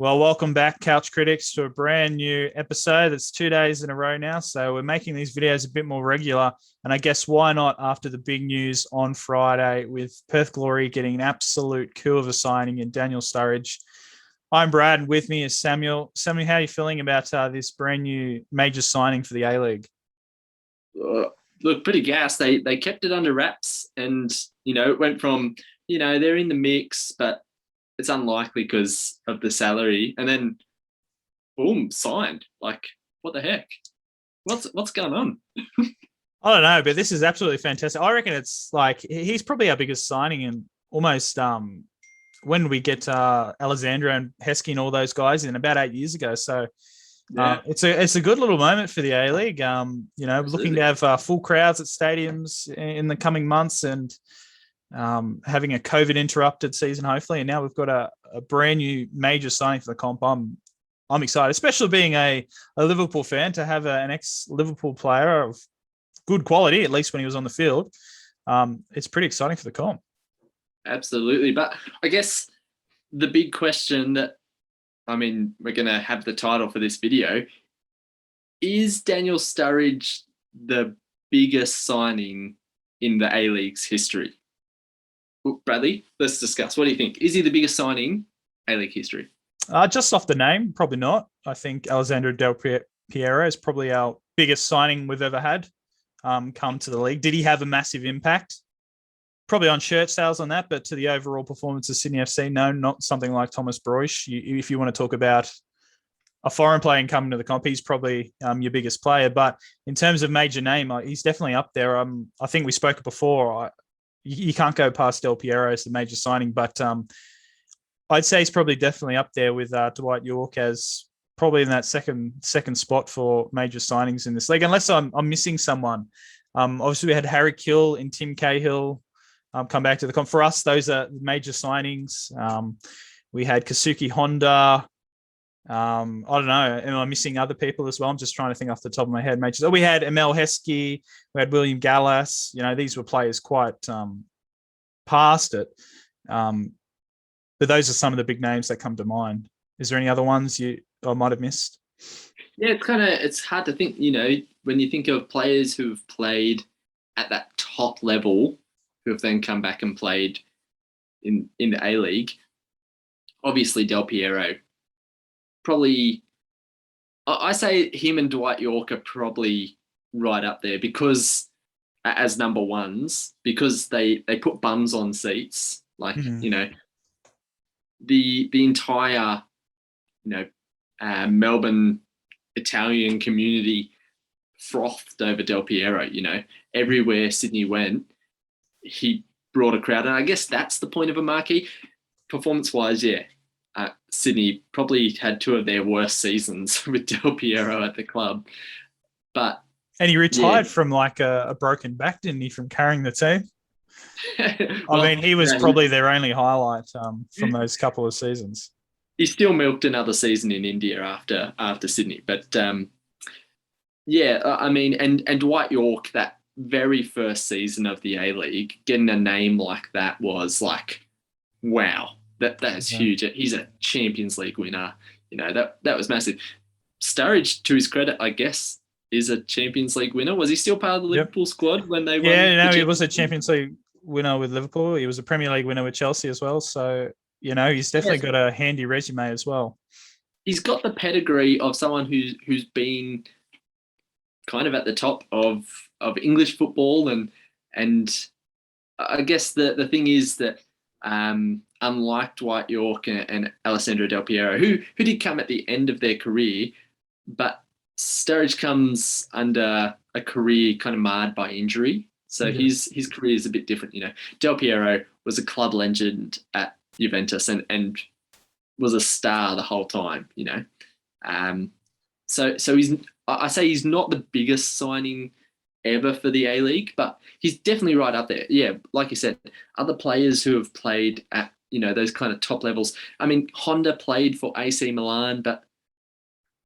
Well, welcome back, Couch Critics, to a brand new episode. It's 2 days in a row now, so we're making these videos a bit more regular. And I guess why not after the big news on Friday with Perth Glory getting an absolute coup of a signing in Daniel Sturridge. I'm Brad, and with me is Samuel. Samuel, how are you feeling about this brand new major signing for the A-League? Look, pretty gas. They kept it under wraps, and it went from they're in the mix, but it's unlikely because of the salary, and then boom, signed. Like, what the heck? What's going on? I don't know, but this is absolutely fantastic. I reckon it's like he's probably our biggest signing, and almost when we get Alexandra and Heskey and all those guys in about 8 years ago. So Yeah, it's a good little moment for the A-League. Looking to have full crowds at stadiums in the coming months, and having a COVID interrupted season, hopefully. And now we've got a brand new major signing for the comp. I'm excited, especially being a Liverpool fan, to have an ex-Liverpool player of good quality, at least when he was on the field. It's pretty exciting for the comp. absolutely. But I guess the big question we're going to have the title for this video. Is Daniel Sturridge the biggest signing in the A-League's history? Bradley, let's discuss. What do you think? Is he the biggest signing A-League history? Just off the name, probably not. I think Alexandra Del Piero is probably our biggest signing we've ever had come to the league. Did he have a massive impact? Probably on shirt sales on that, but to the overall performance of Sydney FC, no, not something like Thomas Broich. If you want to talk about a foreign player coming to the comp, he's probably your biggest player. But in terms of major name, he's definitely up there. I think we spoke before. You can't go past Del Piero as the major signing, but I'd say he's probably definitely up there with Dwight Yorke as probably in that second spot for major signings in this league, unless I'm missing someone. Obviously, we had Harry Kill and Tim Cahill come back to the comp. For us, those are major signings. We had Kazuki Honda. I don't know. Am I missing other people as well? I'm just trying to think off the top of my head. Majors. We had Emil Heskey. We had William Gallas. These were players quite past it. But those are some of the big names that come to mind. Is there any other ones I might have missed? Yeah, it's hard to think. When you think of players who have played at that top level, who have then come back and played in the A-League. Obviously, Del Piero. Probably, I say him and Dwight Yorke are probably right up there because as number ones, because they put bums on seats. Like, the entire, Melbourne Italian community frothed over Del Piero. Everywhere Sydney went, he brought a crowd. And I guess that's the point of a marquee. Performance-wise, yeah. Sydney probably had two of their worst seasons with Del Piero at the club. And he retired from like a broken back, didn't he, from carrying the team? He was probably their only highlight from those couple of seasons. He still milked another season in India after Sydney. But and Dwight Yorke, that very first season of the A-League, getting a name like that was like, wow. That is huge. He's a Champions League winner. That was massive. Sturridge, to his credit, I guess, is a Champions League winner. Was he still part of the Liverpool squad when they won? Yeah, he was a Champions League winner with Liverpool. He was a Premier League winner with Chelsea as well. So, he's definitely got a handy resume as well. He's got the pedigree of someone who's been kind of at the top of English football, and I guess the thing is that unlike Dwight Yorke and Alessandro Del Piero, who did come at the end of their career, but Sturridge comes under a career kind of marred by injury. So his career is a bit different. Del Piero was a club legend at Juventus and was a star the whole time. So I say he's not the biggest signing ever for the A-League, but he's definitely right up there. Yeah, like you said, other players who have played at those kind of top levels. Honda played for AC Milan, but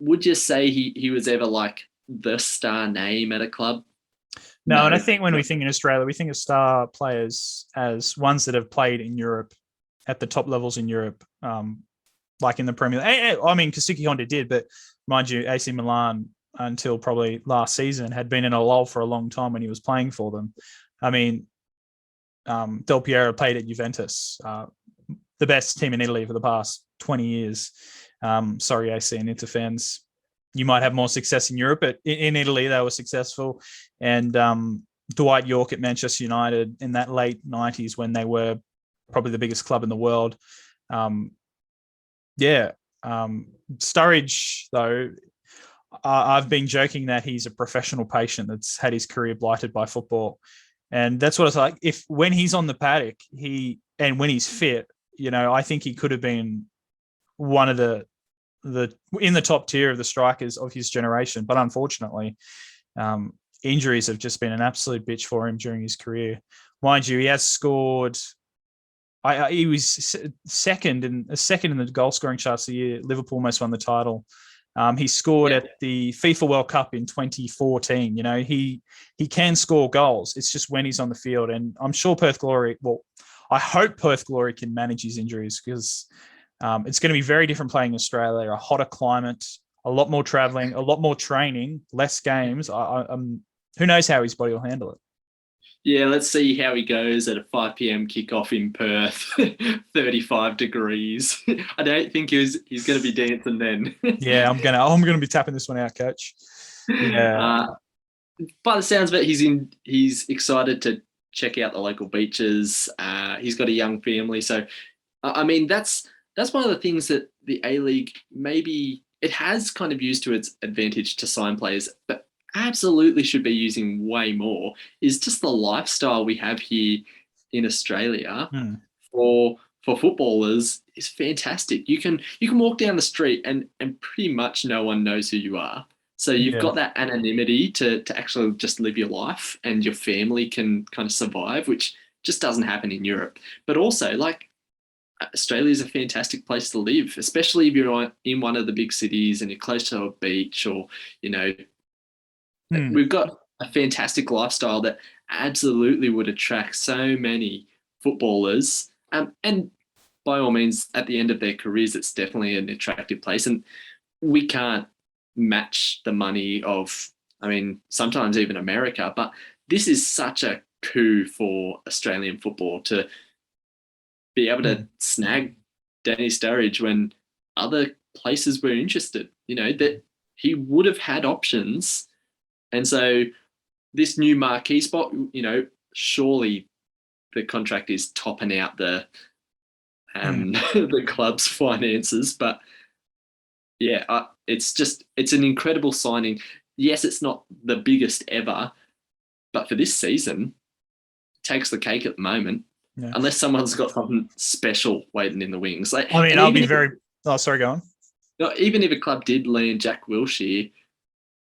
would you say he was ever like the star name at a club? No, and I think when we think in Australia, we think of star players as ones that have played in Europe at the top levels in Europe. like in the Premier League. I mean, Kasuki Honda did, but mind you, AC Milan until probably last season had been in a lull for a long time when he was playing for them. I mean, Del Piero played at Juventus, the best team in Italy for the past 20 years. Sorry, AC and Inter fans. You might have more success in Europe, but in Italy they were successful. And Dwight York at Manchester United in that late 90s when they were probably the biggest club in the world. Sturridge, though, I've been joking that he's a professional patient that's had his career blighted by football. And that's what it's like. When he's on the paddock, and when he's fit, I think he could have been one of the in the top tier of the strikers of his generation. But unfortunately, injuries have just been an absolute bitch for him during his career. Mind you, he has scored. He was second in the goal scoring charts the year Liverpool almost won the title. He scored at the FIFA World Cup in 2014. He can score goals. It's just when he's on the field. And I'm sure Perth Glory, I hope Perth Glory can manage his injuries because it's going to be very different playing in Australia, a hotter climate, a lot more traveling, a lot more training, less games. Who knows how his body will handle it. Yeah, let's see how he goes at a 5 p.m. kickoff in Perth, 35 degrees. I don't think he's going to be dancing then. Yeah, I'm gonna be tapping this one out, coach. Yeah. By the sounds of it, he's excited to check out the local beaches. He's got a young family, so I mean that's one of the things that the A-League maybe it has kind of used to its advantage to sign players, but absolutely should be using way more is just the lifestyle we have here in Australia for footballers is fantastic. You can walk down the street and pretty much no one knows who you are. So you've got that anonymity to actually just live your life and your family can kind of survive, which just doesn't happen in Europe. But also, like, Australia is a fantastic place to live, especially if you're in one of the big cities and you're close to a beach or, we've got a fantastic lifestyle that absolutely would attract so many footballers. And by all means, at the end of their careers, it's definitely an attractive place. And we can't match the money of, sometimes even America, but this is such a coup for Australian football to be able to snag Daniel Sturridge when other places were interested, that he would have had options. And so this new marquee spot, surely the contract is topping out the the club's finances. But yeah, it's an incredible signing. Yes, it's not the biggest ever, but for this season, it takes the cake at the moment. Yeah. Unless someone's got something special waiting in the wings. I'll be very. Oh, sorry, go on. Even if a club did land Jack Wilshere,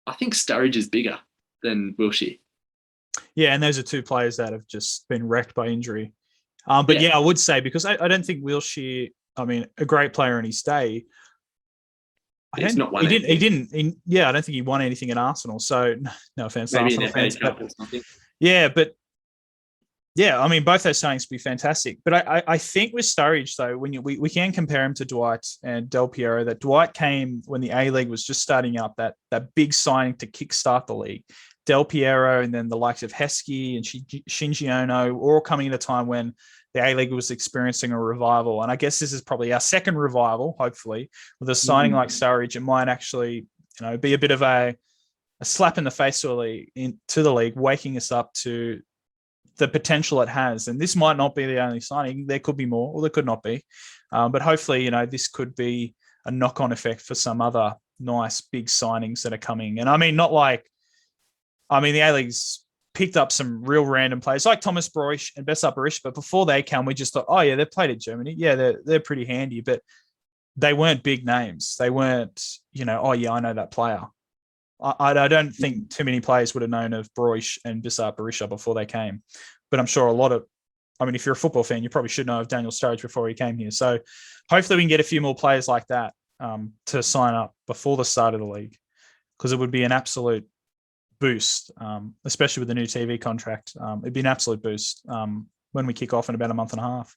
I think Sturridge is bigger than Wilshere. Yeah, and those are two players that have just been wrecked by injury. But I would say because I don't think Wilshere. A great player in his day. I don't think he won anything at Arsenal. So no offense to Arsenal fans, but. Yeah, both those signings would be fantastic. But I think with Sturridge, though, when we can compare him to Dwight and Del Piero, that Dwight came when the A-League was just starting up, that big signing to kickstart the league. Del Piero and then the likes of Heskey and Shinji Ono, all coming at a time when the A-League was experiencing a revival. And I guess this is probably our second revival, hopefully. With a signing like Sturridge, it might actually be a bit of a slap in the face to the league, waking us up to the potential it has. And this might not be the only signing. There could be more, or there could not be. But hopefully, this could be a knock-on effect for some other nice big signings that are coming. And the A-League's picked up some real random players like Thomas Broich and Besart Berisha, but before they come, we just thought, oh yeah, they've played in Germany. Yeah, they're pretty handy, but they weren't big names. They weren't, oh yeah, I know that player. I don't think too many players would have known of Broich and Besart Berisha before they came. But I'm sure a lot of, if you're a football fan, you probably should know of Daniel Sturridge before he came here. So hopefully we can get a few more players like that to sign up before the start of the league, because it would be an absolute boost, especially with the new TV contract. It'd be an absolute boost when we kick off in about a month and a half.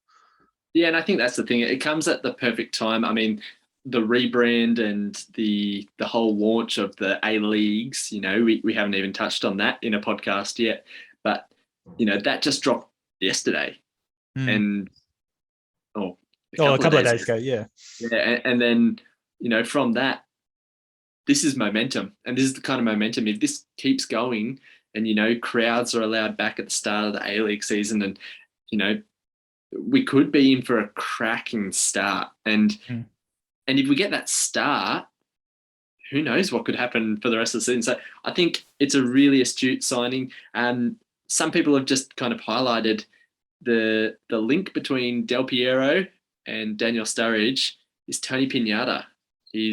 Yeah, and I think that's the thing. It comes at the perfect time. I mean, the rebrand and the whole launch of the A-Leagues, we haven't even touched on that in a podcast yet. But, that just dropped yesterday. Mm. And a couple of days ago, yeah. Yeah, and then, from that, this is momentum. And this is the kind of momentum. If this keeps going and, crowds are allowed back at the start of the A-League season and, we could be in for a cracking start. And if we get that start, who knows what could happen for the rest of the season. So I think it's a really astute signing. Some people have just kind of highlighted the link between Del Piero and Daniel Sturridge is Tony Pinata. He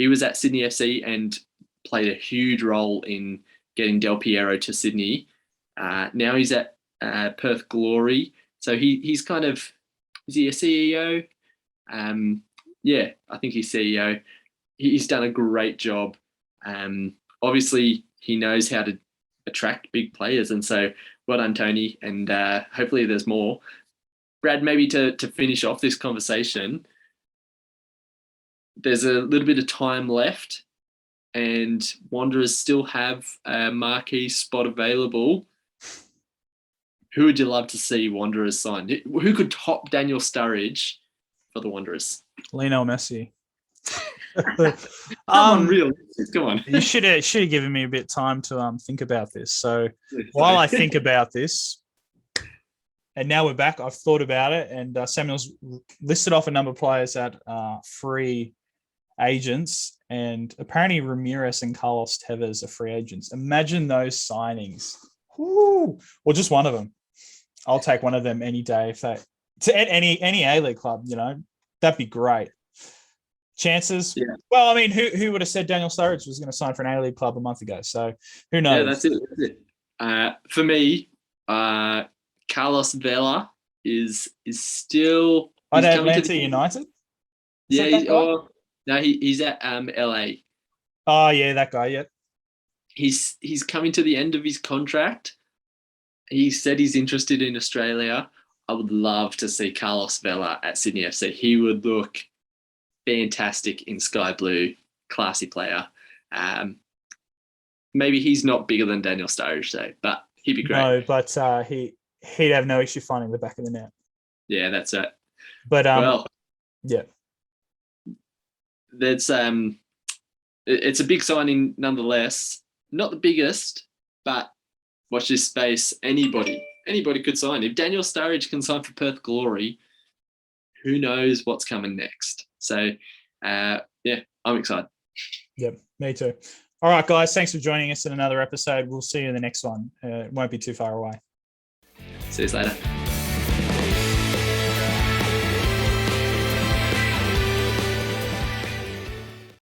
was at Sydney FC and played a huge role in getting Del Piero to Sydney. Now he's at Perth Glory. So he's kind of, is he a CEO? Yeah, I think he's CEO. He's done a great job. Obviously, he knows how to attract big players. And so well done, Tony. And hopefully there's more. Brad, maybe to finish off this conversation, there's a little bit of time left and Wanderers still have a marquee spot available. Who would you love to see Wanderers sign? Who could top Daniel Sturridge for the Wanderers? Lionel Messi. Come on, real. Come on. You should have given me a bit of time to think about this. So while I think about this, and now we're back, I've thought about it, and Samuel's listed off a number of players that are free agents, and apparently Ramirez and Carlos Tevez are free agents. Imagine those signings. Woo! Well, just one of them. I'll take one of them any day. If they to any A-League club, that'd be great. Chances? Yeah. Well, I mean, who would have said Daniel Sturridge was going to sign for an A-League club a month ago? So who knows? Yeah, that's it. For me, Carlos Vela is still. At Atlanta United. Yeah. He's at LA. Oh yeah, that guy. Yep. He's coming to the end of his contract. He said he's interested in Australia. I would love to see Carlos Vela at Sydney FC. He would look fantastic in sky blue, classy player. Maybe he's not bigger than Daniel Sturridge though, but he'd be great. No, but he'd have no issue finding the back of the net. Yeah, that's it. But yeah, that's it's a big signing nonetheless. Not the biggest, but watch this space. Anybody could sign. If Daniel Sturridge can sign for Perth Glory, who knows what's coming next? So, yeah, I'm excited. Yep, me too. All right, guys, thanks for joining us in another episode. We'll see you in the next one. It won't be too far away. See you later.